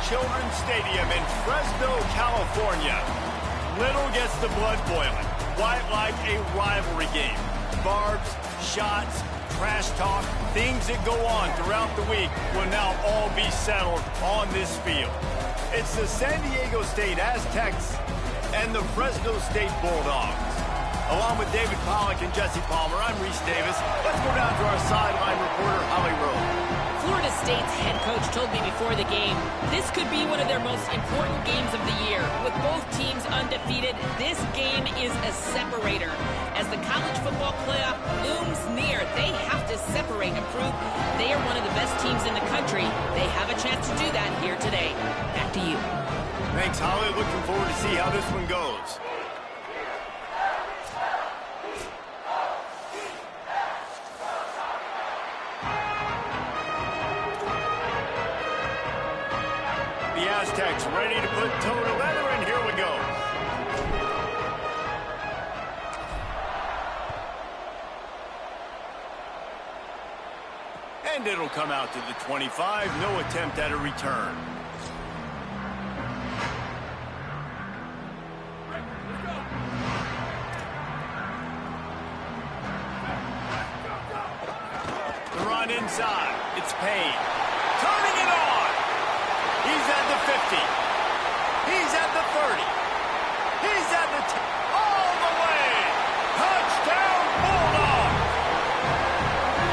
Children's Stadium in Fresno, California. Little gets the blood boiling. Quite like a rivalry game. Barbs, shots, trash talk, things that go on throughout the week will now all be settled on this field. It's the San Diego State Aztecs and the Fresno State Bulldogs. Along with David Pollack and Jesse Palmer, I'm Reese Davis. Let's go down to our sideline reporter, Holly Rowe. Florida State's head coach told me before the game, this could be one of their most important games of the year. With both teams undefeated, this game is a separator. As the college football playoff looms near, they have to separate and prove they are one of the best teams in the country. They have a chance to do that here today. Back to you. Thanks, Holly. Looking forward to see how this one goes. The Aztecs ready to put toe to leather, and here we go. And it'll come out to the 25. No attempt at a return. The run inside. It's Payne. Turning it on. He's at the 50. He's at the 30. He's at the 10. All the way. Touchdown, Bulldogs.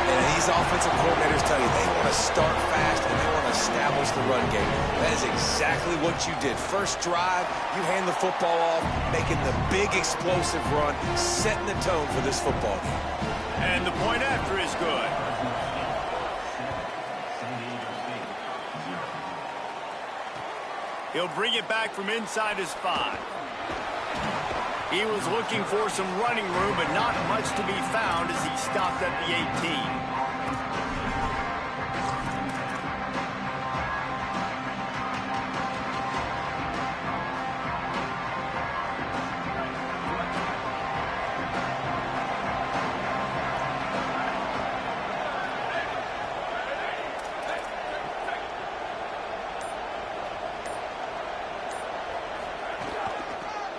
And these offensive coordinators tell you they want to start fast and they want to establish the run game. That is exactly what you did. First drive, you hand the football off, making the big explosive run, setting the tone for this football game. And the point after is good. He'll bring it back from inside his 5. He was looking for some running room, but not much to be found as he stopped at the 18.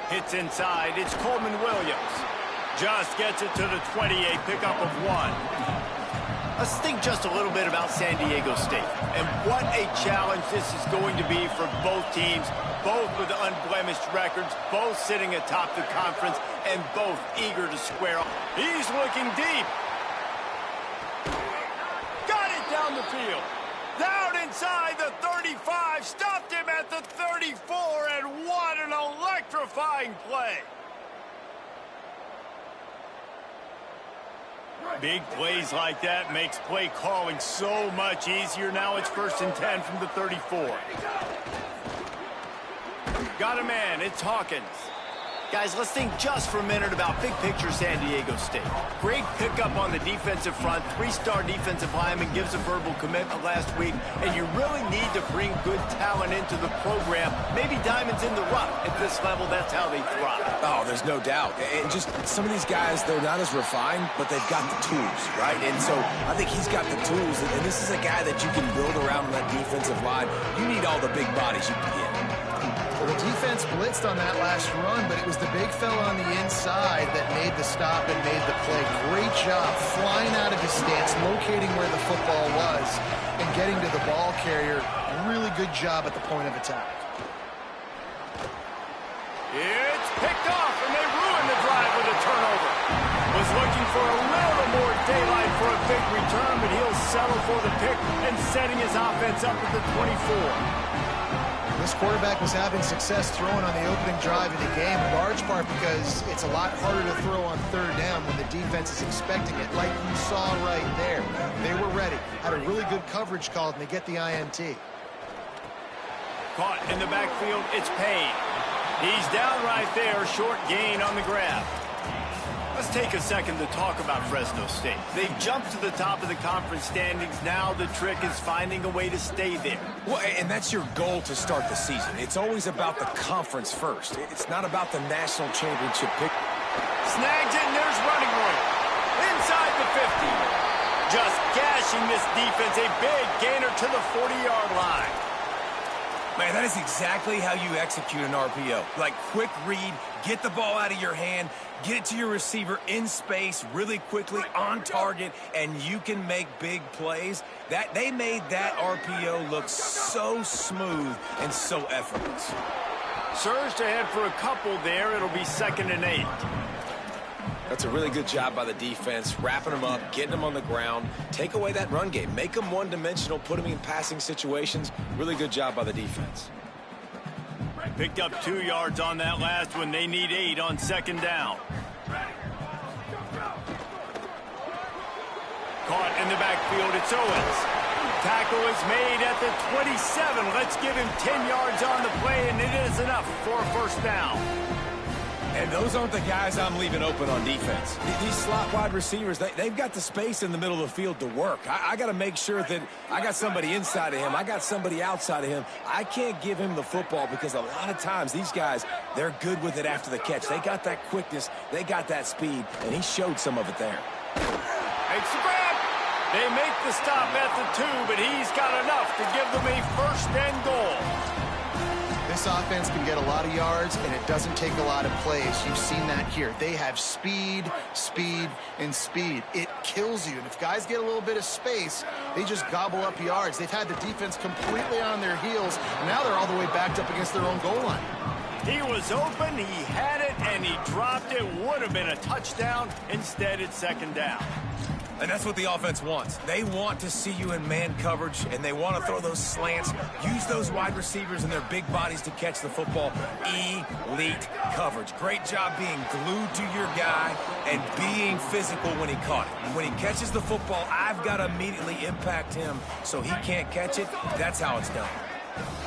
Hits inside. It's Coleman Williams. Just gets it to the 28, pickup of 1. Let's think just a little bit about San Diego State and what a challenge this is going to be for both teams, both with unblemished records, both sitting atop the conference, and both eager to square off. He's looking deep. Got it down the field. Down inside the 35, stopped him at the 34, and what an electrifying play. Big plays like that makes play calling so much easier. Now it's 1st and 10 from the 34. Got a man, it's Hawkins. Guys, let's think just for a minute about big picture San Diego State. Great pickup on the defensive front. 3-star defensive lineman gives a verbal commitment last week, and you really need to bring good talent into the program. Maybe diamonds in the rough. At this level, that's how they thrive. Oh, there's no doubt. And just some of these guys, they're not as refined, but they've got the tools, right? And so I think he's got the tools, and this is a guy that you can build around that defensive line. You need all the big bodies you can get. Well, the defense blitzed on that last run, but it was the big fella on the inside that made the stop and made the play. Great job flying out of his stance, locating where the football was, and getting to the ball carrier. Really good job at the point of attack. It's picked off, and they ruined the drive with a turnover. Was looking for a little more daylight for a big return, but he'll settle for the pick and setting his offense up at the 24. This quarterback was having success throwing on the opening drive of the game, in large part because it's a lot harder to throw on 3rd down when the defense is expecting it, like you saw right there. They were ready, had a really good coverage called, and they get the INT. Caught in the backfield, it's Payne. He's down right there, short gain on the grab. Let's take a second to talk about Fresno State. They've jumped to the top of the conference standings. Now the trick is finding a way to stay there. Well, and that's your goal to start the season. It's always about the conference first. It's not about the national championship pick. Snags it, and there's running room. Inside the 50. Just gashing this defense. A big gainer to the 40-yard line. Man, that is exactly how you execute an RPO. Like, quick read, get the ball out of your hand, get it to your receiver in space really quickly, on target, and you can make big plays. They made that RPO look so smooth and so effortless. Surged ahead for a couple there. It'll be 2nd and 8. That's a really good job by the defense, wrapping them up, getting them on the ground, take away that run game, make them one-dimensional, put them in passing situations. Really good job by the defense. Picked up 2 yards on that last one. They need 8 on 2nd down. Caught in the backfield. It's Owens. Tackle is made at the 27. Let's give him 10 yards on the play, and it is enough for a 1st down. And those aren't the guys I'm leaving open on defense. These slot wide receivers, they've got the space in the middle of the field to work. I got to make sure that I got somebody inside of him. I got somebody outside of him. I can't give him the football because a lot of times these guys, they're good with it after the catch. They got that quickness. They got that speed, and he showed some of it there. Makes the grab. They make the stop at the 2, but he's got enough to give them a 1st and goal. This offense can get a lot of yards, and it doesn't take a lot of plays. You've seen that here. They have speed, speed, and speed. It kills you. And if guys get a little bit of space, they just gobble up yards. They've had the defense completely on their heels, and now they're all the way backed up against their own goal line. He was open, he had it, and he dropped it. Would have been a touchdown. Instead, it's 2nd down. And that's what the offense wants. They want to see you in man coverage, and they want to throw those slants, use those wide receivers and their big bodies to catch the football. Elite coverage. Great job being glued to your guy and being physical when he caught it. When he catches the football, I've got to immediately impact him so he can't catch it. That's how it's done.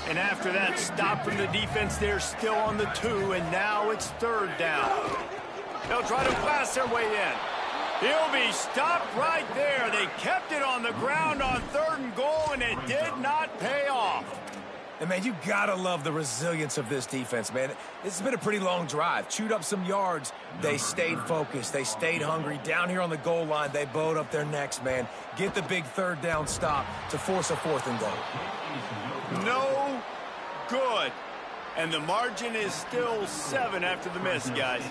And after that stop from the defense, they're still on the 2, and now it's 3rd down. They'll try to blast their way in. He'll be stopped right there. They kept it on the ground on 3rd and goal, and it did not pay off. And, man, you got to love the resilience of this defense, man. This has been a pretty long drive. Chewed up some yards. They stayed focused. They stayed hungry. Down here on the goal line, they bowed up their necks, man. Get the big 3rd down stop to force a 4th and goal. No good. And the margin is still 7 after the miss, guys.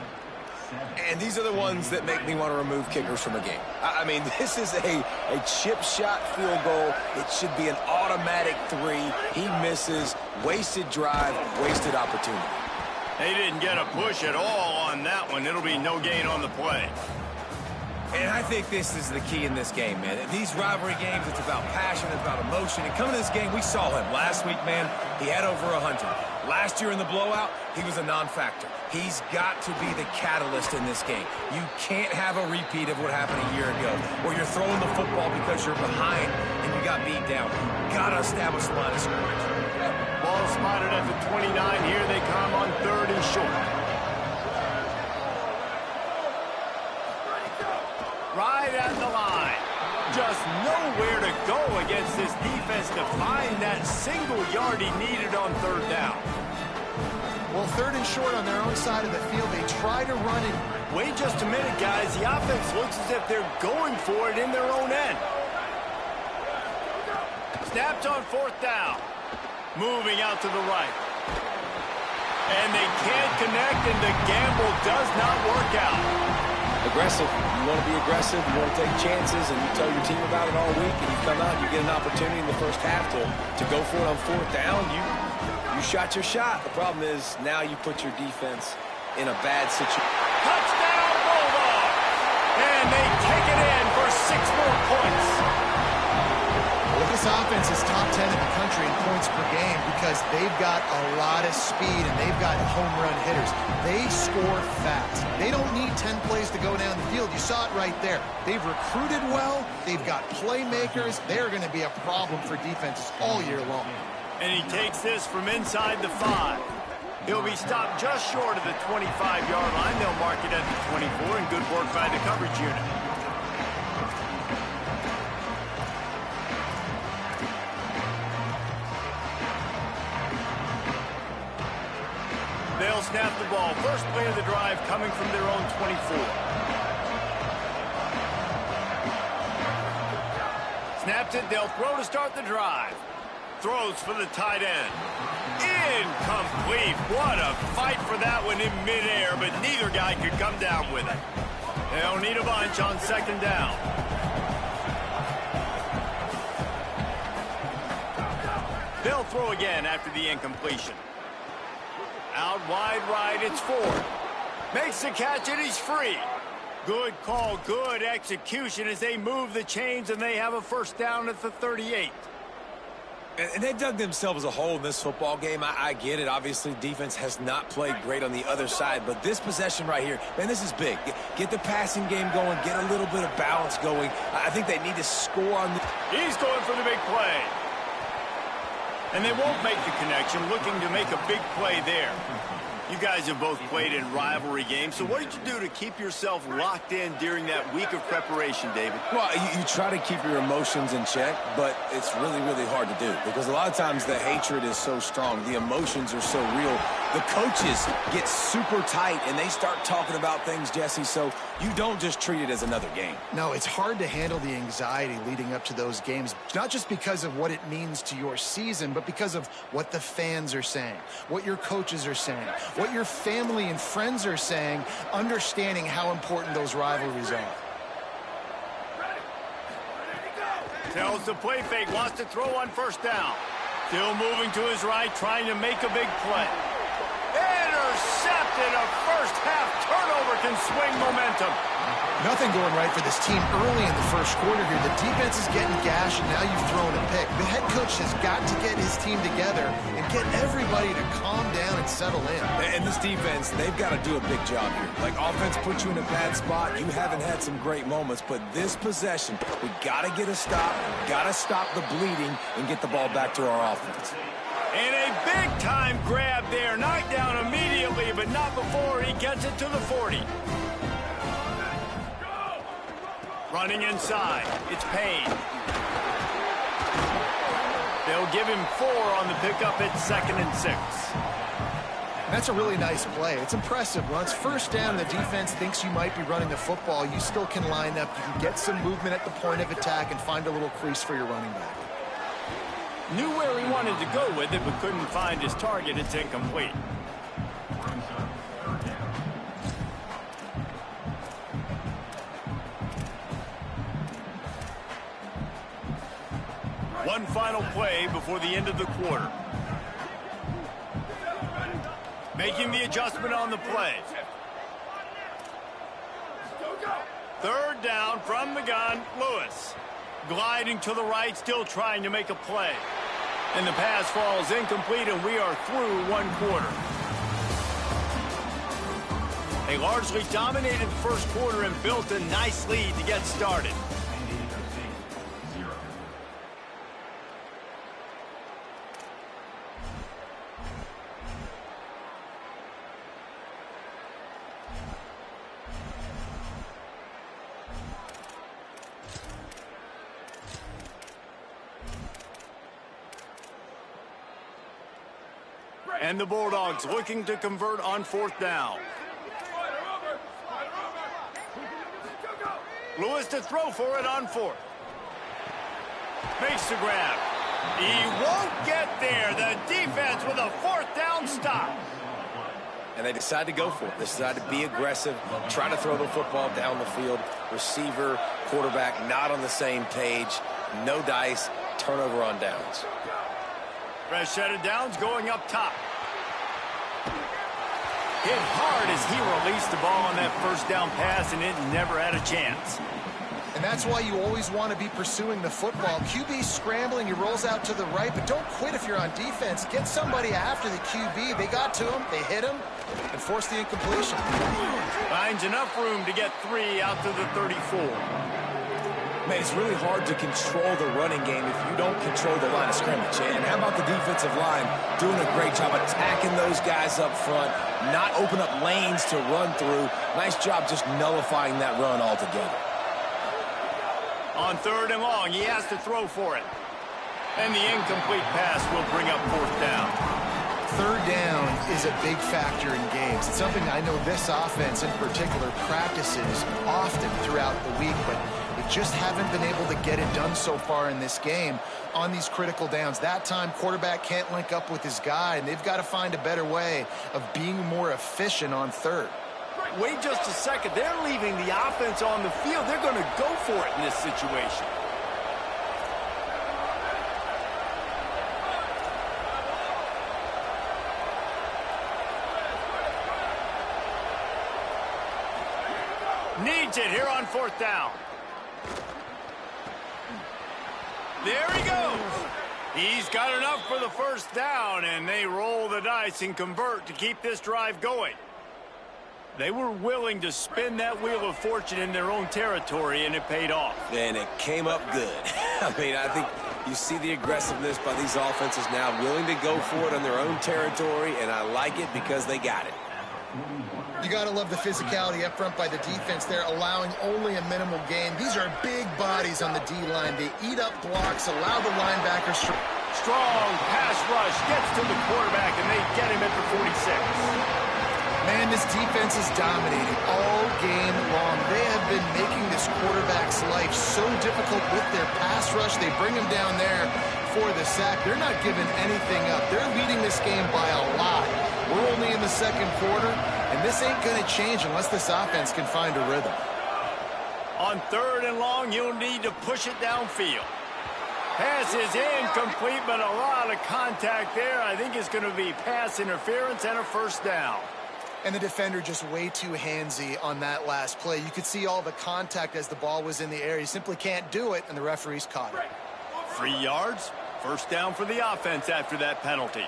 And these are the ones that make me want to remove kickers from a game. I mean, this is a chip shot field goal. It should be an automatic 3. He misses. Wasted drive, wasted opportunity. They didn't get a push at all on that one. It'll be no gain on the play. And I think this is the key in this game, man. These rivalry games, it's about passion, it's about emotion. And coming to this game, we saw him last week, man. He had over 100. Last year in the blowout, he was a non-factor. He's got to be the catalyst in this game. You can't have a repeat of what happened a year ago, where you're throwing the football because you're behind and you got beat down. Got to establish the line of scrimmage. Ball spotted at the 29. Here they come on 3rd and short. Right at the line. Just nowhere to go against this defense to find that single yard he needed on 3rd down. Well, 3rd and short on their own side of the field. They try to run it. Wait just a minute, guys. The offense looks as if they're going for it in their own end. Snapped on 4th down. Moving out to the right. And they can't connect, and the gamble does not work out. Aggressive. You want to be aggressive. You want to take chances, and you tell your team about it all week, and you come out, you get an opportunity in the first half to go for it on 4th down. You shot your shot. The problem is now you put your defense in a bad situation. Touchdown, Bulldogs! And they take it in for 6 more points. Well, this offense is top 10 in the country in points per game because they've got a lot of speed and they've got home run hitters. They score fast. They don't need 10 plays to go down the field. You saw it right there. They've recruited well. They've got playmakers. They're going to be a problem for defenses all year long. And he takes this from inside the 5. He'll be stopped just short of the 25-yard line. They'll mark it at the 24, and good work by the coverage unit. They'll snap the ball. First play of the drive coming from their own 24. Snaps it. They'll throw to start the drive. Throws for the tight end. Incomplete. What a fight for that one in midair, but neither guy could come down with it. They'll need a bunch on second down. They'll throw again after the incompletion. Out wide right, it's Ford. Makes the catch and he's free. Good call, good execution as they move the chains and they have a first down at the 38. And they dug themselves a hole in this football game. I get it. Obviously, defense has not played great on the other side. But this possession right here, man, this is big. Get the passing game going. Get a little bit of balance going. I think they need to score on the... He's going for the big play. And they won't make the connection, looking to make a big play there. You guys have both played in rivalry games, so what did you do to keep yourself locked in during that week of preparation, David? Well, you try to keep your emotions in check, but it's really, really hard to do because a lot of times the hatred is so strong. The emotions are so real. The coaches get super tight, and they start talking about things, Jesse, so you don't just treat it as another game. No, it's hard to handle the anxiety leading up to those games, not just because of what it means to your season, but because of what the fans are saying, what your coaches are saying, what your family and friends are saying, understanding how important those rivalries are. Tells the play fake, wants to throw on first down. Still moving to his right, trying to make a big play. Intercepted. A first half turnover can swing momentum. Nothing going right for this team early in the first quarter here. The defense is getting gashed, and now you've thrown a pick. The head coach has got to get his team together and get everybody to calm down and settle in. And this defense, they've got to do a big job here. Like, offense puts you in a bad spot. You haven't had some great moments, but this possession, we got to get a stop, got to stop the bleeding, and get the ball back to our offense. And a big-time grab there. Knocked down immediately, but not before he gets it to the 40. Running inside. It's Payne. They'll give him 4 on the pickup at 2nd and 6. That's a really nice play. It's impressive. Once first down, the defense thinks you might be running the football. You still can line up. You can get some movement at the point of attack and find a little crease for your running back. Knew where he wanted to go with it, but couldn't find his target. It's incomplete. One final play before the end of the quarter. Making the adjustment on the play. Third down from the gun, Lewis. Gliding to the right, still trying to make a play. And the pass falls incomplete, and we are through one quarter. They largely dominated the first quarter and built a nice lead to get started. And the Bulldogs looking to convert on 4th down. Lewis to throw for it on 4th. Makes the grab. He won't get there. The defense with a 4th down stop. And they decide to go for it. They decide to be aggressive, try to throw the football down the field. Receiver, quarterback, not on the same page. No dice, turnover on downs. Fresh set of downs going up top. Hit hard as he released the ball on that first down pass, and it never had a chance. And that's why you always want to be pursuing the football. QB's scrambling, he rolls out to the right, but don't quit if you're on defense. Get somebody after the QB. They got to him, they hit him, and forced the incompletion. Finds enough room to get 3 out to the 34. Man, it's really hard to control the running game if you don't control the line of scrimmage. And how about the defensive line doing a great job attacking those guys up front, not open up lanes to run through. Nice job just nullifying that run altogether. On 3rd and long, he has to throw for it. And the incomplete pass will bring up 4th down. 3rd down is a big factor in games. It's something I know this offense in particular practices often throughout the week, but if just haven't been able to get it done so far in this game on these critical downs. That time, quarterback can't link up with his guy, and they've got to find a better way of being more efficient on third. Wait just a second. They're leaving the offense on the field. They're going to go for it in this situation. Needs it here on 4th down. There he goes. He's got enough for the 1st down, and they roll the dice and convert to keep this drive going. They were willing to spin that wheel of fortune in their own territory, and it paid off. And it came up good. I mean, I think you see the aggressiveness by these offenses now, willing to go for it on their own territory, and I like it because they got it. You got to love the physicality up front by the defense. They're allowing only a minimal gain. These are big bodies on the D-line. They eat up blocks, allow the linebackers. Strong pass rush gets to the quarterback, and they get him at the 46. Man, this defense is dominating all game long. They have been making this quarterback's life so difficult with their pass rush. They bring him down there for the sack. They're not giving anything up. They're leading this game by a lot. We're only in the 2nd quarter, and this ain't going to change unless this offense can find a rhythm. On 3rd and long, you'll need to push it downfield. Pass is incomplete, but a lot of contact there. I think it's going to be pass interference and a 1st down. And the defender just way too handsy on that last play. You could see all the contact as the ball was in the air. He simply can't do it, and the referees caught it. 3 yards, 1st down for the offense after that penalty.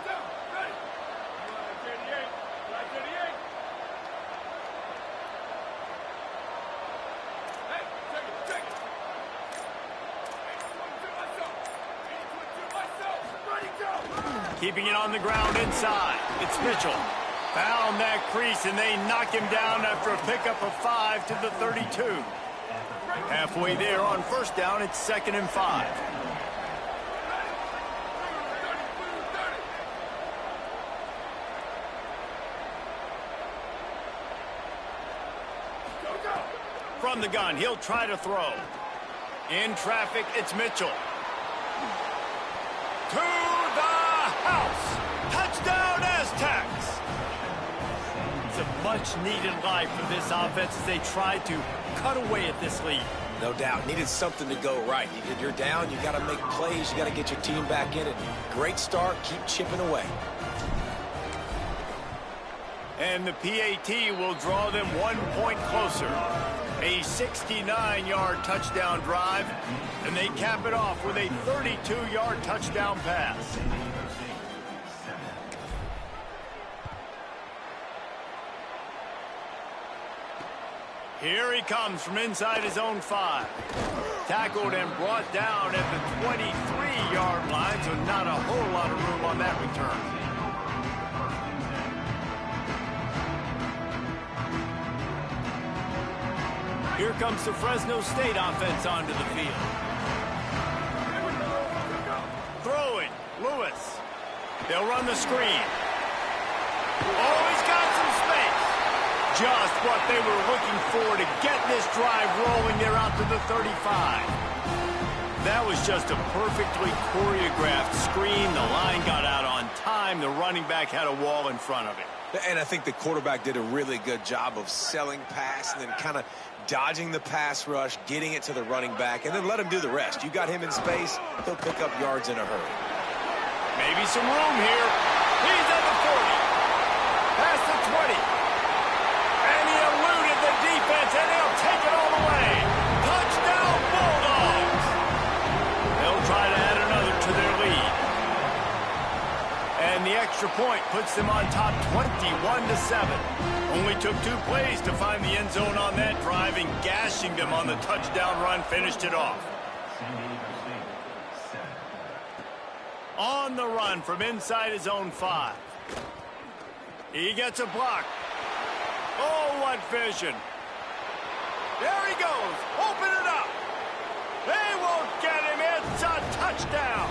Keeping it on the ground inside. It's Mitchell. Found that crease, and they knock him down after a pickup of 5 to the 32. Halfway there on 1st down, it's 2nd and 5. From the gun, he'll try to throw. In traffic, it's Mitchell. To the house. Touchdown, Aztecs. It's a much-needed life for this offense as they try to cut away at this lead. No doubt. Needed something to go right. You're down. You got to make plays. You got to get your team back in it. Great start. Keep chipping away. And the PAT will draw them 1 point closer. A 69-yard touchdown drive, and they cap it off with a 32-yard touchdown pass. Here he comes from inside his own 5. Tackled and brought down at the 23-yard line, so not a whole lot of room on that return. Here comes the Fresno State offense onto the field. Throwing, Lewis. They'll run the screen. Oh, he's got some space. Just what they were looking for to get this drive rolling. They're out to the 35. That was just a perfectly choreographed screen. The line got out on time. The running back had a wall in front of it. And I think the quarterback did a really good job of selling pass and then kind of dodging the pass rush, getting it to the running back, and then let him do the rest. You got him in space, he'll pick up yards in a hurry. Maybe some room here. He's at the 40. Past the 20. And he eluded the defense, and he'll take it all the way. Touchdown, Bulldogs. They'll try to add another to their lead. And the extra point puts them on top 21-7. Only took 2 plays to find the end zone on that drive, and gashing them on the touchdown run finished it off. On the run from inside his own 5. He gets a block. Oh, what vision. There he goes. Open it up. They won't get him. It's a touchdown.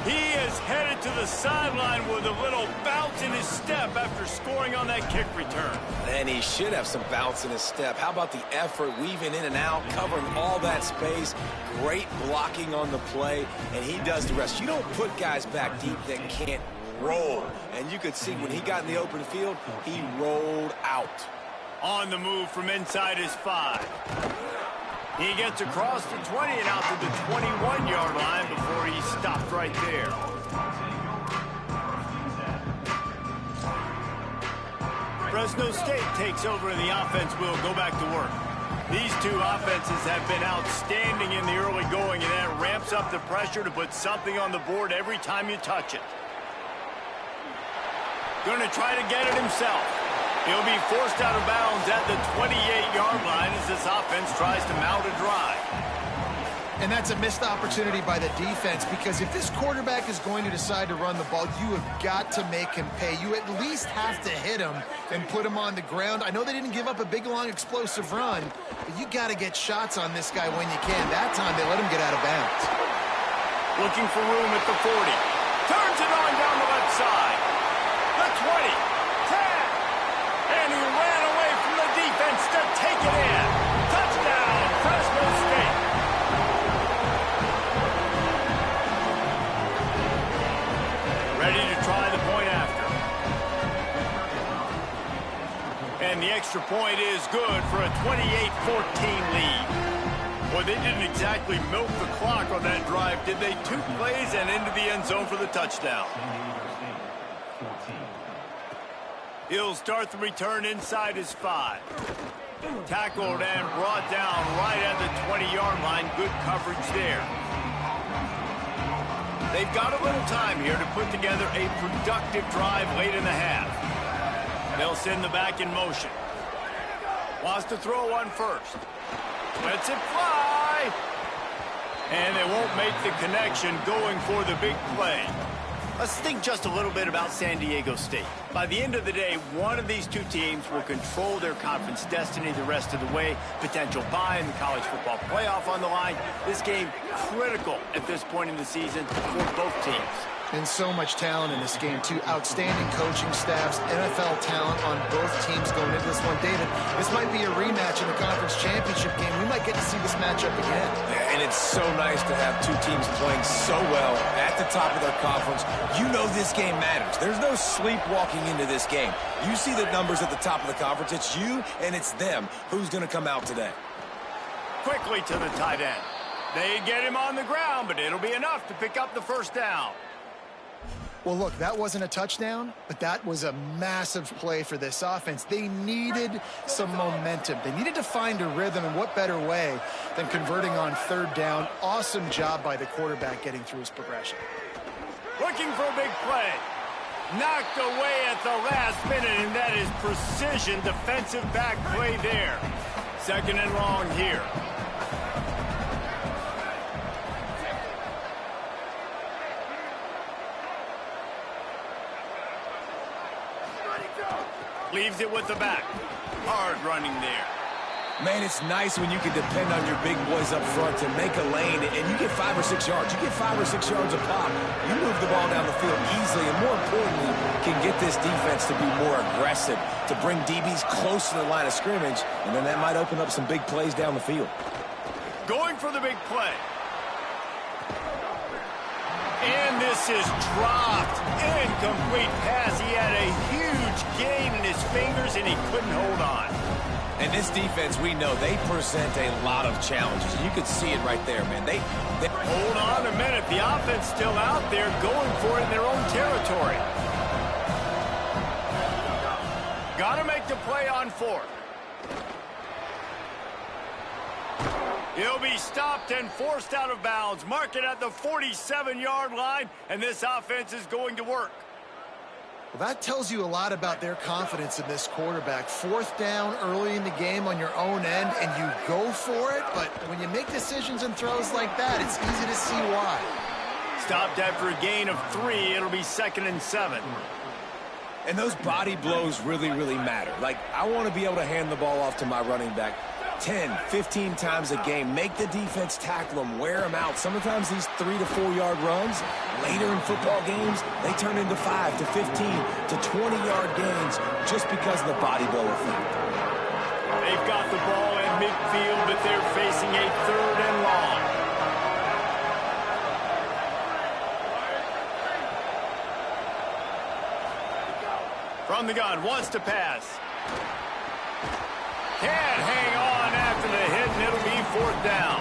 He is headed to the sideline with a little bounce in his step after scoring on that kick return. And he should have some bounce in his step. How about the effort, weaving in and out, covering all that space, great blocking on the play, and he does the rest. You don't put guys back deep that can't roll. And you could see when he got in the open field, he rolled out. On the move from inside his 5. He gets across the 20 and out to the 21-yard line before he stopped right there. Fresno State takes over and the offense will go back to work. These two offenses have been outstanding in the early going, and that ramps up the pressure to put something on the board every time you touch it. Going to try to get it himself. He'll be forced out of bounds at the 28-yard line as this offense tries to mount a drive. And that's a missed opportunity by the defense, because if this quarterback is going to decide to run the ball, you have got to make him pay. You at least have to hit him and put him on the ground. I know they didn't give up a big, long, explosive run, but you got to get shots on this guy when you can. That time, they let him get out of bounds. Looking for room at the 40. Turns it on down the left side. The 20. 10. And he ran away from the defense to take it in. Touchdown, Fresno State. Ready to try the point after. And the extra point is good for a 28-14 lead. Boy, they didn't exactly milk the clock on that drive, did they? 2 plays and into the end zone for the touchdown. He'll start the return inside his 5. Tackled and brought down right at the 20-yard line. Good coverage there. They've got a little time here to put together a productive drive late in the half. They'll send the back in motion. Wants to throw one first. Lets it fly. And they won't make the connection going for the big play. Let's think just a little bit about San Diego State. By the end of the day, one of these two teams will control their conference destiny the rest of the way. Potential bye in the college football playoff on the line. This game critical at this point in the season for both teams. And so much talent in this game, too. Outstanding coaching staffs, NFL talent on both teams going into this one. David, this might be a rematch in the conference championship game. We might get to see this matchup again. Yeah, and it's so nice to have two teams playing so well at the top of their conference. You know this game matters. There's no sleepwalking into this game. You see the numbers at the top of the conference. It's you and it's them. Who's going to come out today? Quickly to the tight end. They get him on the ground, but it'll be enough to pick up the first down. Well, look, that wasn't a touchdown, but that was a massive play for this offense. They needed some momentum. They needed to find a rhythm, and what better way than converting on third down. Awesome job by the quarterback getting through his progression. Looking for a big play. Knocked away at the last minute, and that is precision defensive back play there. 2nd and long here. Leaves it with the back. Hard running there. Man, it's nice when you can depend on your big boys up front to make a lane, and you get 5 or 6 yards. You get 5 or 6 yards a pop. You move the ball down the field easily, and more importantly, can get this defense to be more aggressive, to bring DBs close to the line of scrimmage, and then that might open up some big plays down the field. Going for the big play. And this is dropped. Incomplete pass. He had a huge gain in his fingers, and he couldn't hold on. And this defense, we know, they present a lot of challenges. You could see it right there, man. They Hold on a minute. The offense still out there going for it in their own territory. Got to make the play on 4th. He'll be stopped and forced out of bounds. Mark it at the 47-yard line, and this offense is going to work. Well, that tells you a lot about their confidence in this quarterback. 4th down early in the game on your own end, and you go for it, but when you make decisions and throws like that, it's easy to see why. Stopped after a gain of 3. It'll be 2nd and 7. And those body blows really, really matter. Like, I want to be able to hand the ball off to my running back 10, 15 times a game. Make the defense tackle them, wear them out. Sometimes these 3 to 4 yard runs, later in football games, they turn into 5 to 15 to 20-yard gains just because of the body blow effect. They've got the ball at midfield, but they're facing a 3rd and long. From the gun, wants to pass. Can't hang on after the hit, and it'll be 4th down.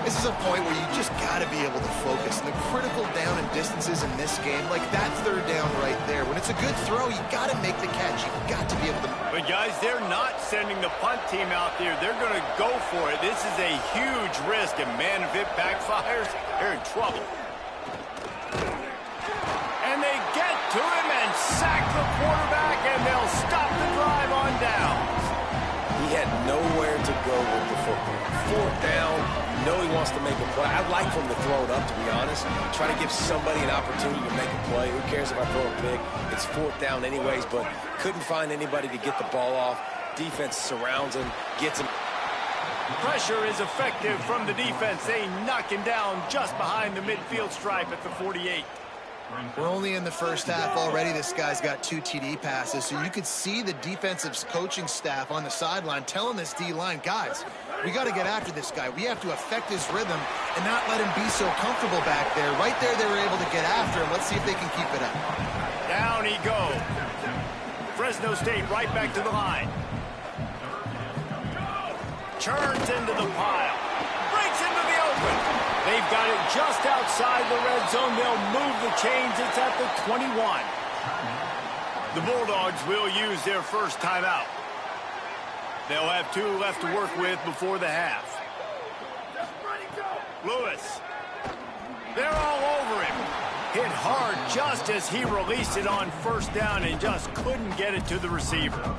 This is a point where you just got to be able to focus. And the critical down and distances in this game, like that 3rd down right there. When it's a good throw, you got to make the catch. You got to be able to. But guys, they're not sending the punt team out there. They're going to go for it. This is a huge risk, and man, if it backfires, they're in trouble. And they get to him and sack the quarterback, and they'll stop the drive on downs. He had nowhere to go with the football. 4th down, you know he wants to make a play. I'd like for him to throw it up, to be honest. Try to give somebody an opportunity to make a play. Who cares if I throw a pick? It's 4th down anyways, but couldn't find anybody to get the ball off. Defense surrounds him, gets him. Pressure is effective from the defense. They knock him down just behind the midfield stripe at the 48. We're only in the first half already. This guy's got 2 TD passes, so you could see the defensive coaching staff on the sideline telling this D-line, guys, we got to get after this guy. We have to affect his rhythm and not let him be so comfortable back there. Right there, they were able to get after him. Let's see if they can keep it up. Down he goes. Fresno State right back to the line. Churns into the pile. Breaks into the open. They've got it just outside the red zone. They'll move the chains. It's at the 21. The Bulldogs will use their first timeout. They'll have 2 left to work with before the half. Lewis. They're all over him. Hit hard just as he released it on 1st down and just couldn't get it to the receiver.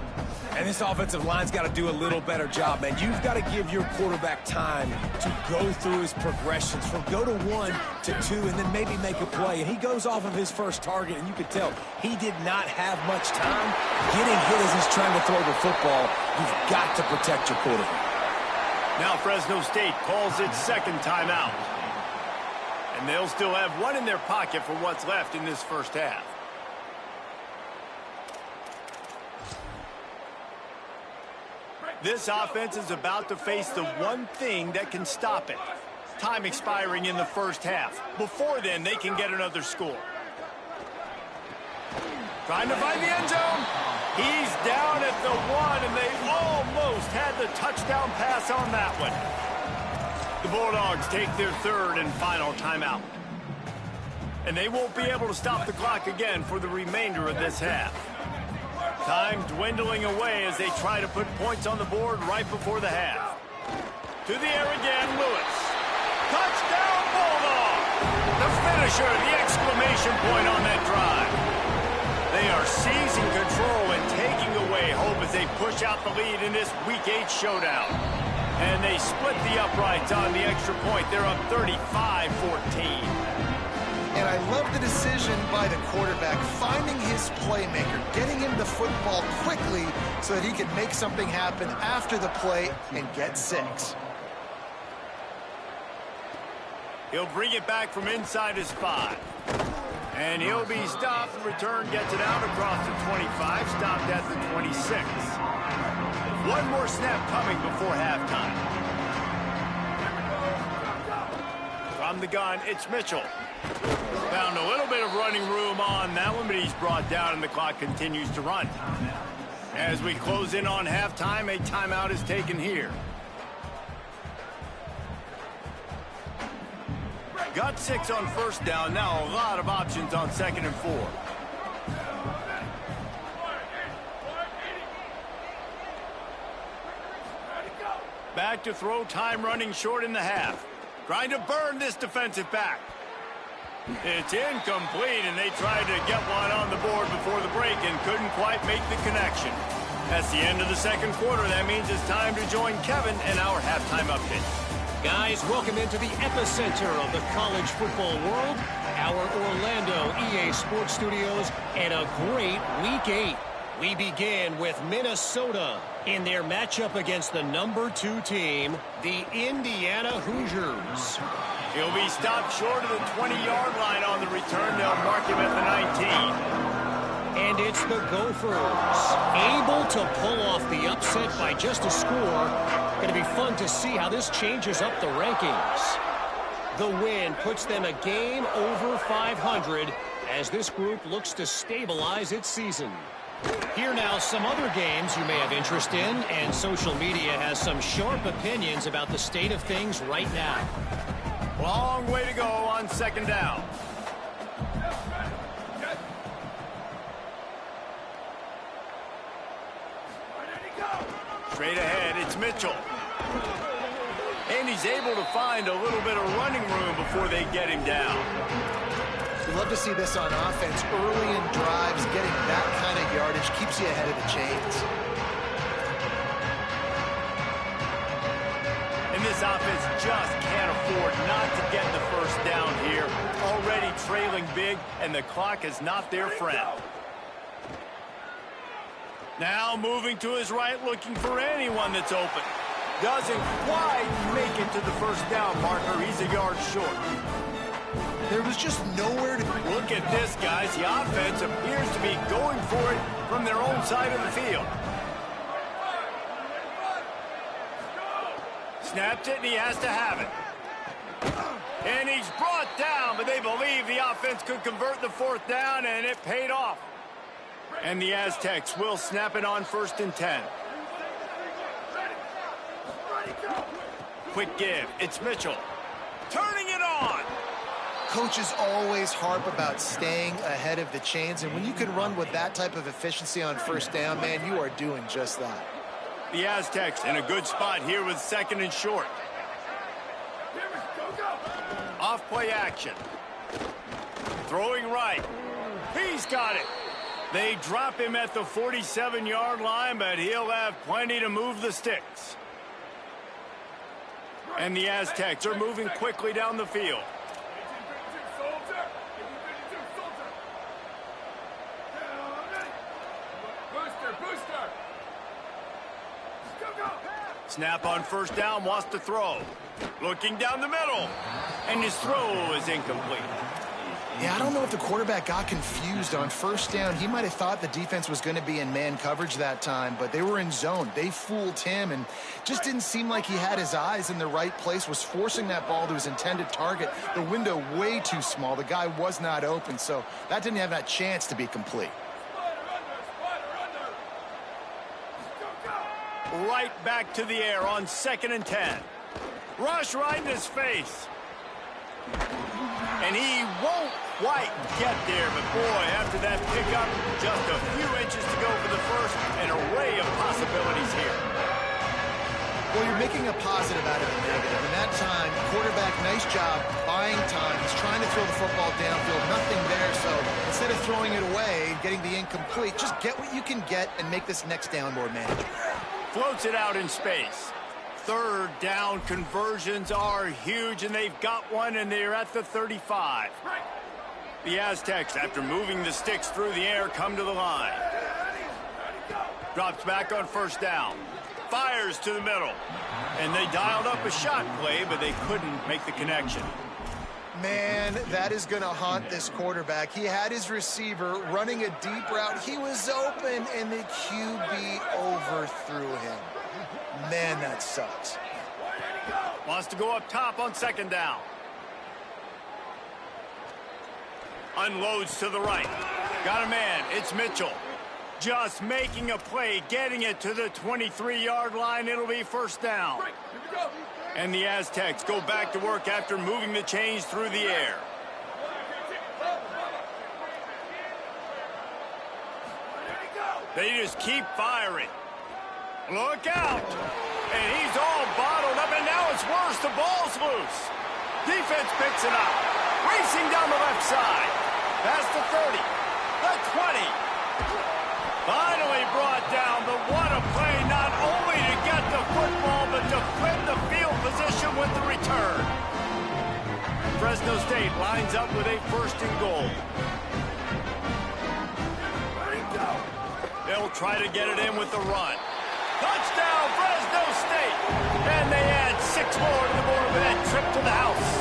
And this offensive line's got to do a little better job, man. You've got to give your quarterback time to go through his progressions from go to 1 to 2 and then maybe make a play. And he goes off of his first target, and you could tell he did not have much time getting hit as he's trying to throw the football. You've got to protect your quarterback. Now Fresno State calls its 2nd timeout. And they'll still have 1 in their pocket for what's left in this first half. This offense is about to face the one thing that can stop it. Time expiring in the first half. Before then, they can get another score. Trying to find the end zone. He's down at the 1, and they almost had the touchdown pass on that one. The Bulldogs take their 3rd and final timeout. And they won't be able to stop the clock again for the remainder of this half. Time dwindling away as they try to put points on the board right before the half. To the air again, Lewis. Touchdown, Bulldog! The finisher, the exclamation point on that drive. They are seizing control and taking away hope as they push out the lead in this Week 8 showdown. And they split the uprights on the extra point. They're up 35-14. And I love the decision by the quarterback, finding his playmaker, getting him the football quickly so that he can make something happen after the play and get 6. He'll bring it back from inside his 5. And he'll be stopped. Return gets it out across the 25, stopped at the 26. 1 more snap coming before halftime. From the gun, it's Mitchell. Found a little bit of running room on that one, but he's brought down and the clock continues to run. As we close in on halftime, a timeout is taken here. Got 6 on 1st down, now a lot of options on 2nd and 4. Back to throw, time running short in the half. Trying to burn this defensive back. It's incomplete, and they tried to get one on the board before the break and couldn't quite make the connection. That's the end of the 2nd quarter. That means it's time to join Kevin in our halftime update. Guys, welcome into the epicenter of the college football world, our Orlando EA Sports Studios, and a great Week 8. We begin with Minnesota in their matchup against the number 2 team, the Indiana Hoosiers. He'll be stopped short of the 20-yard line on the return. They'll mark him at the 19. And it's the Gophers, able to pull off the upset by just a score. Going to be fun to see how this changes up the rankings. The win puts them a game over 500 as this group looks to stabilize its season. Here now some other games you may have interest in, and social media has some sharp opinions about the state of things right now. Long way to go on second down. Straight ahead, it's Mitchell. And he's able to find a little bit of running room before they get him down. We love to see this on offense. Early in drives, getting that kind of yardage keeps you ahead of the chains. And this offense just can't afford not to get the first down here. Already trailing big, and the clock is not their friend. Now moving to his right, looking for anyone that's open. Doesn't quite make it to the first down marker. He's a yard short. There was just nowhere to... Look at this, guys. The offense appears to be going for it from their own side of the field. Snaps it, and he has to have it. And he's brought down, but they believe the offense could convert the fourth down, and it paid off. And the Aztecs will snap it on 1st and 10. Quick give. It's Mitchell. Turning it on. Coaches always harp about staying ahead of the chains, and when you can run with that type of efficiency on first down, man, you are doing just that. The Aztecs in a good spot here with 2nd and short. Off play action. Throwing right. He's got it. They drop him at the 47-yard line, but he'll have plenty to move the sticks. And the Aztecs are moving quickly down the field. Snap on first down, wants to throw. Looking down the middle. And his throw is incomplete. Yeah, I don't know if the quarterback got confused on first down. He might have thought the defense was going to be in man coverage that time, but they were in zone. They fooled him and just didn't seem like he had his eyes in the right place, was forcing that ball to his intended target. The window way too small. The guy was not open, so that didn't have that chance to be complete. Right back to the air on 2nd and 10. Rush right in his face. And he won't quite get there, but boy, after that pickup, just a few inches to go for the first. An array of possibilities here. Well, you're making a positive out of a negative. And that time, quarterback, nice job buying time. He's trying to throw the football downfield, nothing there. So instead of throwing it away and getting the incomplete, just get what you can get and make this next down more manageable. Floats it out in space. 3rd down conversions are huge, and they've got one, and they're at the 35. The Aztecs, after moving the sticks through the air, come to the line. Drops back on first down. Fires to the middle. And they dialed up a shot play, but they couldn't make the connection. Man, that is going to haunt this quarterback. He had his receiver running a deep route. He was open, and the QB overthrew him. Man, that sucks. Wants to go up top on 2nd down. Unloads to the right. Got a man. It's Mitchell. Just making a play, getting it to the 23-yard line. It'll be 1st down. And the Aztecs go back to work after moving the chains through the air. They just keep firing. Look out. And he's all bottled up, and now it's worse. The ball's loose. Defense picks it up. Racing down the left side. Past the 30. The 20. Finally brought down, but what a play, not only to get the football, but to flip the field position with the return. Fresno State lines up with a 1st and goal. They'll They'll try to get it in with the run. Touchdown, Fresno State! And they add 6 more to the board with that trip to the house.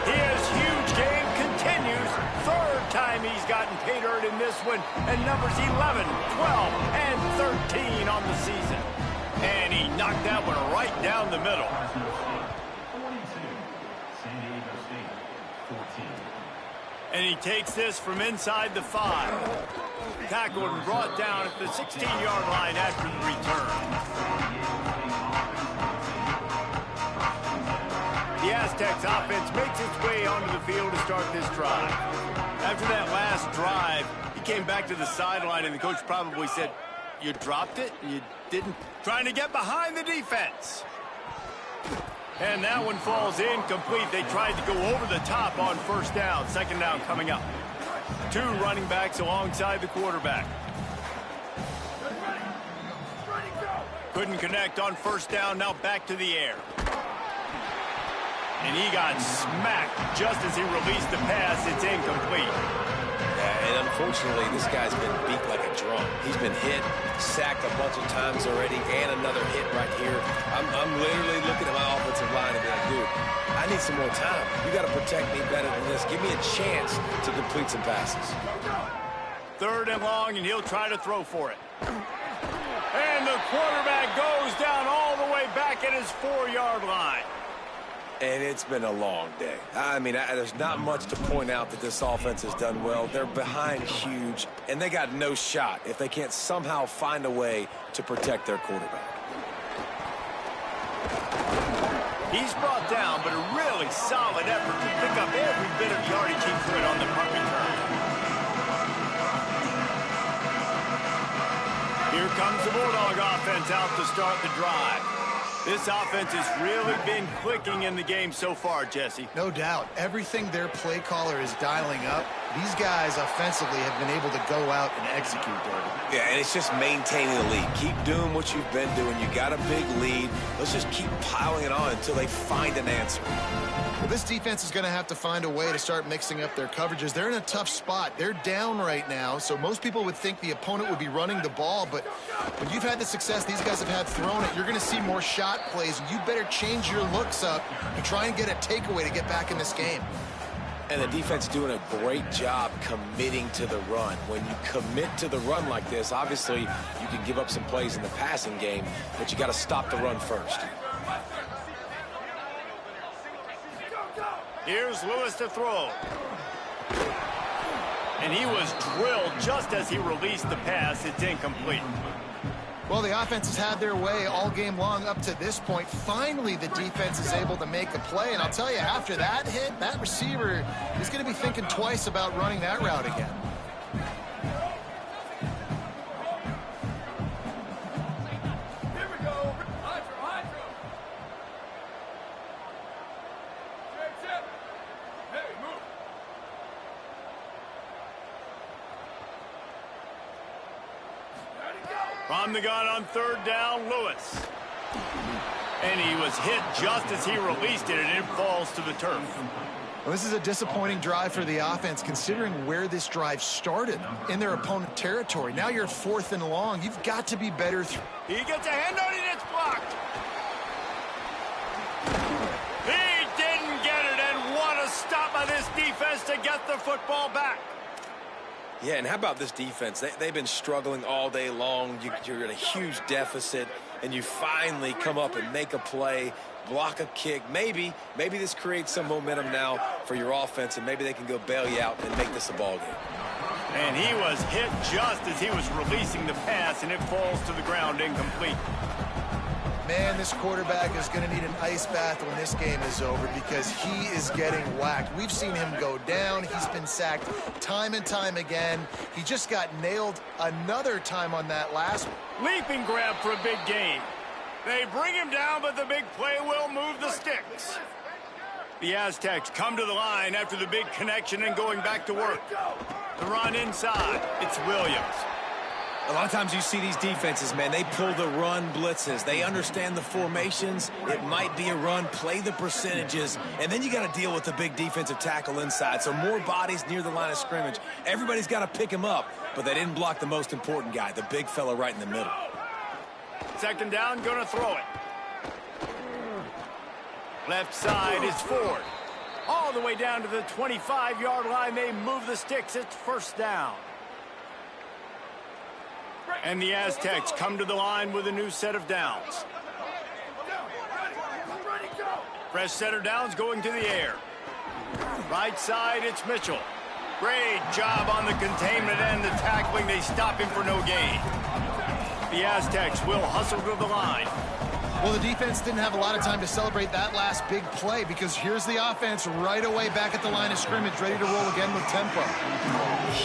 His huge game continues. Third time he's gotten pay dirt in this one. And numbers 11, 12, and 13 on the season. And he knocked that one right down the middle. And he takes this from inside the 5. Tackled and brought down at the 16-yard line after the return. The Aztecs offense makes its way onto the field to start this drive. After that last drive, he came back to the sideline, and the coach probably said, "You dropped it? You didn't?" Trying to get behind the defense. And that one falls incomplete. They tried to go over the top on first down. Second down coming up. 2 running backs alongside the quarterback. Couldn't connect on first down. Now back to the air. And he got smacked just as he released the pass. It's incomplete. And unfortunately, this guy's been beat like a drum. He's been hit, sacked a bunch of times already, and another hit right here. I'm literally looking at my offensive line and be like, dude, I need some more time. You got to protect me better than this. Give me a chance to complete some passes. 3rd and long, and he'll try to throw for it. And the quarterback goes down all the way back at his 4-yard line. And it's been a long day. I mean, there's not much to point out that this offense has done well. They're behind huge, and they got no shot if they can't somehow find a way to protect their quarterback. He's brought down, but a really solid effort to pick up every bit of yardage he could on the punt return. Here comes the Bulldog offense out to start the drive. This offense has really been clicking in the game so far, Jesse. No doubt. Everything their play caller is dialing up, these guys offensively have been able to go out and execute, Darby. Yeah, and it's just maintaining the lead. Keep doing what you've been doing. You got a big lead. Let's just keep piling it on until they find an answer. Well, this defense is going to have to find a way to start mixing up their coverages. They're in a tough spot. They're down right now, so most people would think the opponent would be running the ball, but when you've had the success these guys have had throwing it, you're going to see more shot plays. You better change your looks up and try and get a takeaway to get back in this game. And the defense doing a great job committing to the run. When you commit to the run like this, obviously you can give up some plays in the passing game, but you got to stop the run first. Here's Lewis to throw. And he was drilled just as he released the pass. It's incomplete. Well, the offense has had their way all game long up to this point. Finally, the defense is able to make a play. And I'll tell you, after that hit, that receiver is going to be thinking twice about running that route again. From the gun on 3rd down, Lewis. And he was hit just as he released it, and it falls to the turf. Well, this is a disappointing drive for the offense, considering where this drive started in their opponent territory. Now you're 4th and long. You've got to be better. He gets a hand on it, it's blocked. He didn't get it, and what a stop by this defense to get the football back. Yeah, and how about this defense? They've been struggling all day long. You're in a huge deficit, and you finally come up and make a play, block a kick. Maybe this creates some momentum now for your offense, and maybe they can go bail you out and make this a ball game. And he was hit just as he was releasing the pass, and it falls to the ground incomplete. Man, this quarterback is going to need an ice bath when this game is over because he is getting whacked. We've seen him go down. He's been sacked time and time again. He just got nailed another time on that last one. Leaping grab for a big gain. They bring him down, but the big play will move the sticks. The Aztecs come to the line after the big connection and going back to work. The run inside. It's Williams. A lot of times you see these defenses, man, they pull the run blitzes. They understand the formations. It might be a run, play the percentages, and then you got to deal with the big defensive tackle inside. So more bodies near the line of scrimmage. Everybody's got to pick him up, but they didn't block the most important guy, the big fella right in the middle. Second down, going to throw it. Left side is Ford. All the way down to the 25-yard line. They move the sticks. It's first down. And the Aztecs come to the line with a new set of downs. Fresh set of downs going to the air. Right side, it's Mitchell. Great job on the containment and the tackling. They stop him for no gain. The Aztecs will hustle to the line. Well, the defense didn't have a lot of time to celebrate that last big play because here's the offense right away back at the line of scrimmage, ready to roll again with tempo.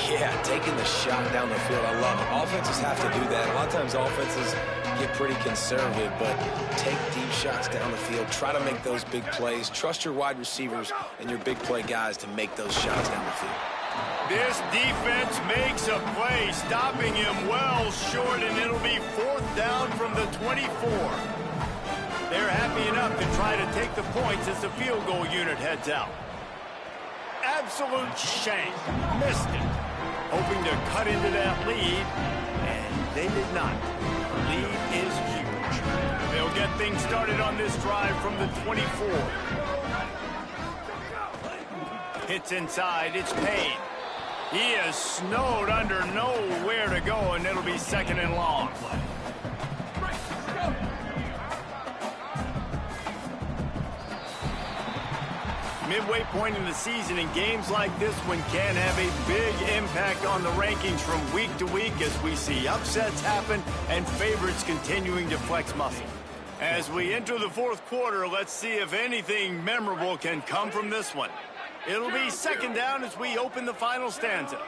Yeah, taking the shot down the field, I love it. Offenses have to do that. A lot of times offenses get pretty conservative, but take deep shots down the field. Try to make those big plays. Trust your wide receivers and your big play guys to make those shots down the field. This defense makes a play, stopping him well short, and it'll be fourth down from the 24. They're happy enough to try to take the points as the field goal unit heads out. Absolute shame. Missed it. Hoping to cut into that lead, and they did not. The lead is huge. They'll get things started on this drive from the 24. Hits inside. It's Payne. He is snowed under, nowhere to go, and it'll be second and long. Midway point in the season, and games like this one can have a big impact on the rankings from week to week as we see upsets happen and favorites continuing to flex muscle. As we enter the fourth quarter, let's see if anything memorable can come from this one. It'll be second down as we open the final stanza.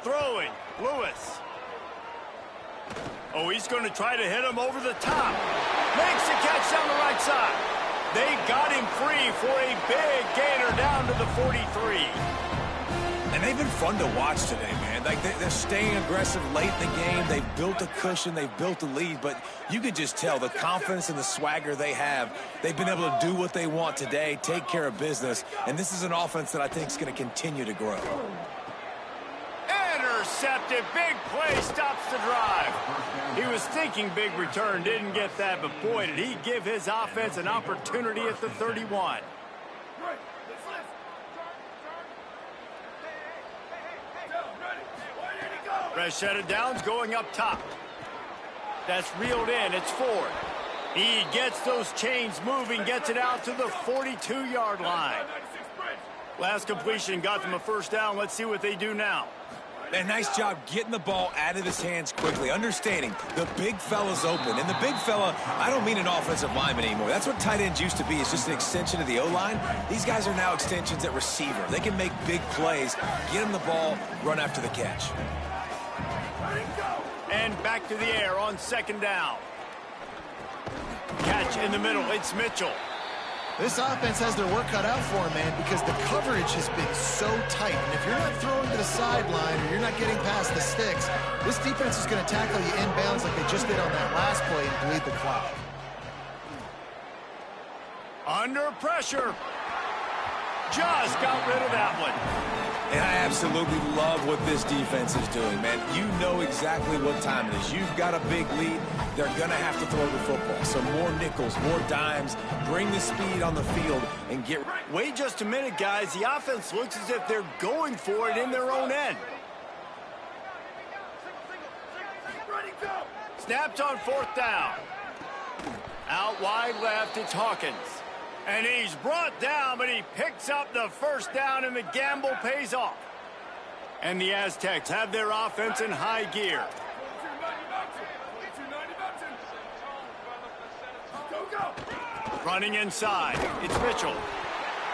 Throwing, Lewis. Oh, he's going to try to hit him over the top. Makes the catch down the right side. They got him free for a big gainer down to the 43. And they've been fun to watch today, man. Like they're staying aggressive late in the game. They've built a cushion. They've built a lead. But you could just tell the confidence and the swagger they have. They've been able to do what they want today, take care of business. And this is an offense that I think is going to continue to grow. Intercepted. Big play stops the drive. He was thinking big return. Didn't get that. But, boy, did he give his offense an opportunity at the 31. Fresh set of downs going up top. That's reeled in. It's Ford. He gets those chains moving, gets it out to the 42-yard line. Last completion got them a first down. Let's see what they do now. And nice job getting the ball out of his hands quickly, understanding the big fella's open. And the big fella, I don't mean an offensive lineman anymore. That's what tight ends used to be. It's just an extension of the O-line. These guys are now extensions at receiver. They can make big plays, get him the ball, run after the catch. And back to the air on second down. Catch in the middle. It's Mitchell. This offense has their work cut out for them, man, because the coverage has been so tight. And if you're not throwing to the sideline or you're not getting past the sticks, this defense is going to tackle you inbounds like they just did on that last play and bleed the clock. Under pressure. Just got rid of that one. And I absolutely love what this defense is doing, man. You know exactly what time it is. You've got a big lead. They're going to have to throw the football. So more nickels, more dimes, bring the speed on the field, and get... Wait just a minute, guys. The offense looks as if they're going for it in their own end. Snaps on fourth down. Out wide left, it's Hawkins. And he's brought down, but he picks up the first down, and the gamble pays off. And the Aztecs have their offense in high gear. Running inside, it's Mitchell.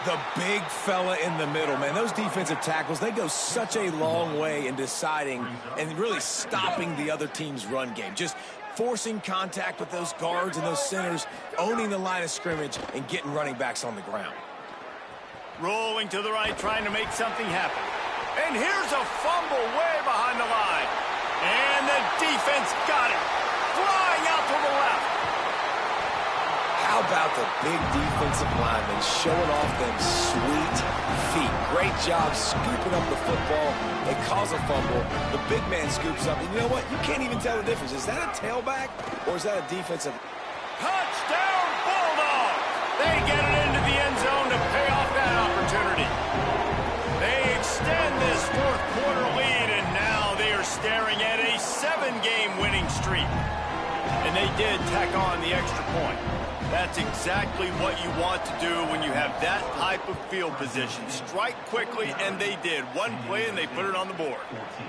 The big fella in the middle, man. Those defensive tackles, they go such a long way in deciding and really stopping the other team's run game. Just forcing contact with those guards and those centers, owning the line of scrimmage, and getting running backs on the ground. Rolling to the right, trying to make something happen. And here's a fumble way behind the line. And the defense got it. Flying out to the left. How about the big defensive lineman showing off them sweet feet? Great job scooping up the football. They cause a fumble. The big man scoops up. And you know what? You can't even tell the difference. Is that a tailback or is that a defensive? Touchdown, Bulldogs! They get it into the end zone to pay off that opportunity. They extend this fourth quarter lead, and now they are staring at a 7-game winning streak. And they did tack on the extra point. That's exactly what you want to do when you have that type of field position. Strike quickly, and they did. One play, and they put it on the board.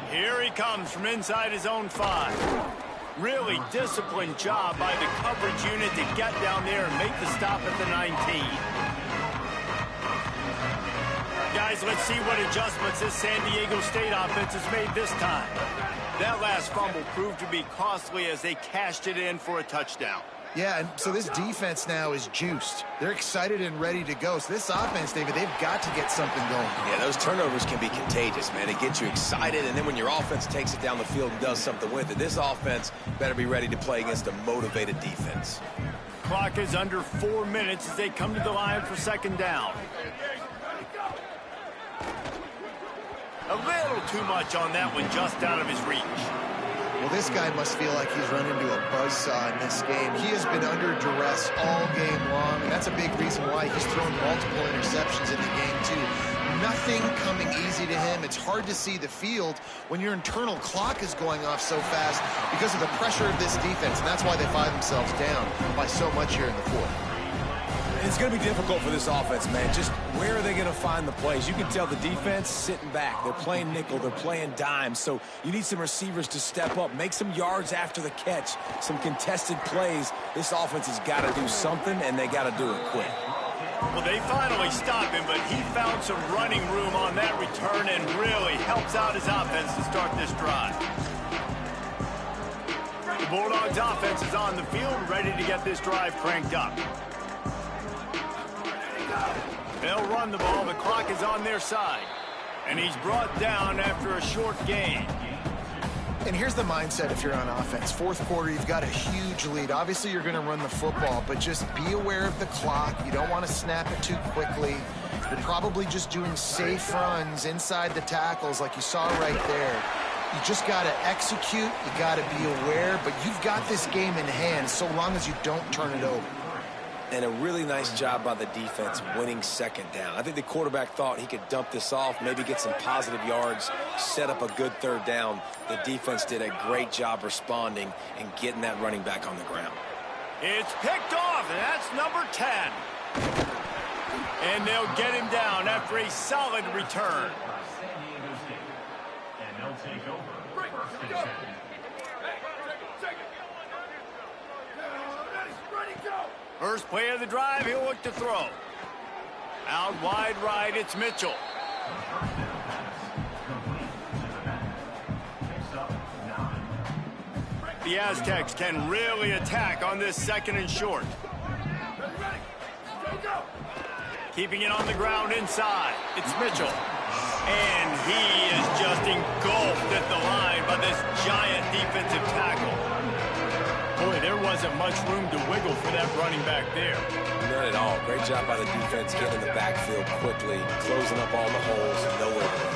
Here he comes from inside his own 5. Really disciplined job by the coverage unit to get down there and make the stop at the 19. Guys, let's see what adjustments this San Diego State offense has made this time. That last fumble proved to be costly as they cashed it in for a touchdown. Yeah, and so this defense now is juiced. They're excited and ready to go. So this offense, David, they've got to get something going. Yeah, those turnovers can be contagious, man. It gets you excited, and then when your offense takes it down the field and does something with it, this offense better be ready to play against a motivated defense. Clock is under 4 minutes as they come to the line for second down. A little too much on that one, just out of his reach. Well, this guy must feel like he's run into a buzzsaw in this game. He has been under duress all game long, and that's a big reason why he's thrown multiple interceptions in the game, too. Nothing coming easy to him. It's hard to see the field when your internal clock is going off so fast because of the pressure of this defense, and that's why they find themselves down by so much here in the fourth. It's going to be difficult for this offense, man. Just where are they going to find the plays? You can tell the defense sitting back. They're playing nickel. They're playing dime. So you need some receivers to step up, make some yards after the catch, some contested plays. This offense has got to do something, and they got to do it quick. Well, they finally stop him, but he found some running room on that return and really helps out his offense to start this drive. The Bulldogs offense is on the field, ready to get this drive cranked up. They'll run the ball. The clock is on their side. And he's brought down after a short gain. And here's the mindset if you're on offense. Fourth quarter, you've got a huge lead. Obviously, you're going to run the football, but just be aware of the clock. You don't want to snap it too quickly. You're probably just doing safe runs inside the tackles like you saw right there. You just got to execute. You got to be aware, but you've got this game in hand so long as you don't turn it over. And a really nice job by the defense winning second down. I think the quarterback thought he could dump this off, maybe get some positive yards, set up a good third down. The defense did a great job responding and getting that running back on the ground. It's picked off, and that's number 10. And they'll get him down after a solid return. And they'll take over first and 10. First play of the drive, he'll look to throw. Out wide right, it's Mitchell. The Aztecs can really attack on this second and short. Keeping it on the ground inside, it's Mitchell. And he is just engulfed at the line by this giant defensive tackle. Boy, there wasn't much room to wiggle for that running back there. None at all. Great job by the defense getting in the backfield quickly, closing up all the holes, and nowhere to run.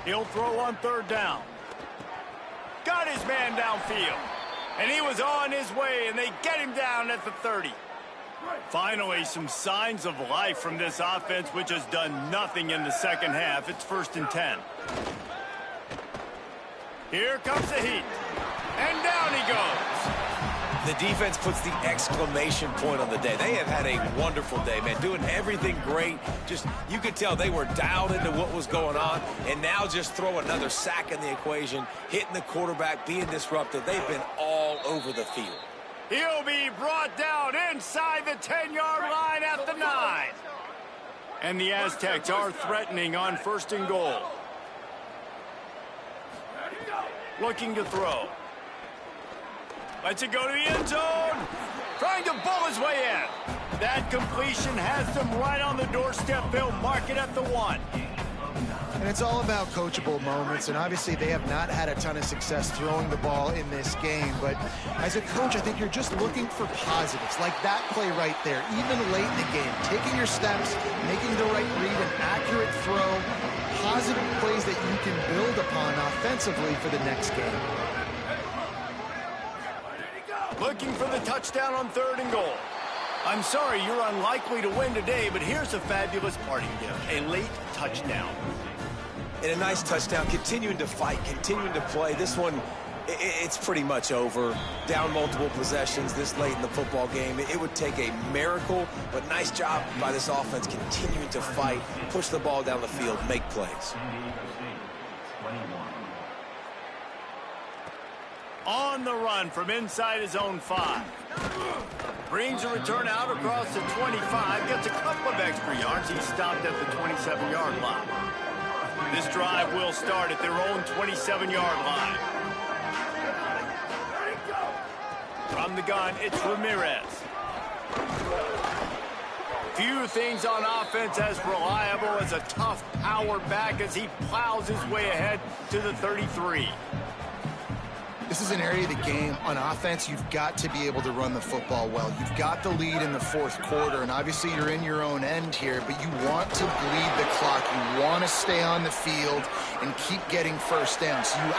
He'll throw on third down. Got his man downfield. And he was on his way, and they get him down at the 30. Finally, some signs of life from this offense, which has done nothing in the second half. It's first and 10. Here comes the heat. And down he goes. The defense puts the exclamation point on the day. They have had a wonderful day, man. Doing everything great. Just, you could tell they were dialed into what was going on. And now just throw another sack in the equation, hitting the quarterback, being disruptive. They've been all over the field. He'll be brought down inside the 10-yard line at the 9. And the Aztecs are threatening on first and goal. Looking to throw. Lets it go to the end zone. trying to bull his way in. That completion has them right on the doorstep. They'll mark it at the 1. And it's all about coachable moments, and obviously they have not had a ton of success throwing the ball in this game. But as a coach, I think you're just looking for positives, like that play right there, even late in the game. Taking your steps, making the right read, an accurate throw, positive plays that you can build upon offensively for the next game. Looking for the touchdown on 3rd and goal. I'm sorry you're unlikely to win today, but here's a fabulous parting gift, a late touchdown. And a nice touchdown, continuing to fight, continuing to play. This one, it's pretty much over. Down multiple possessions this late in the football game. It would take a miracle, but nice job by this offense continuing to fight, push the ball down the field, make plays. On the run from inside his own 5. Brings a return out across the 25, gets a couple of extra yards. He's stopped at the 27-yard line. This drive will start at their own 27-yard line. From the gun, it's Ramirez. Few things on offense as reliable as a tough power back as he plows his way ahead to the 33. This is an area of the game on offense you've got to be able to run the football well. You've got the lead in the 4th quarter, and obviously you're in your own end here, but you want to bleed the clock. You want to stay on the field and keep getting first downs. So you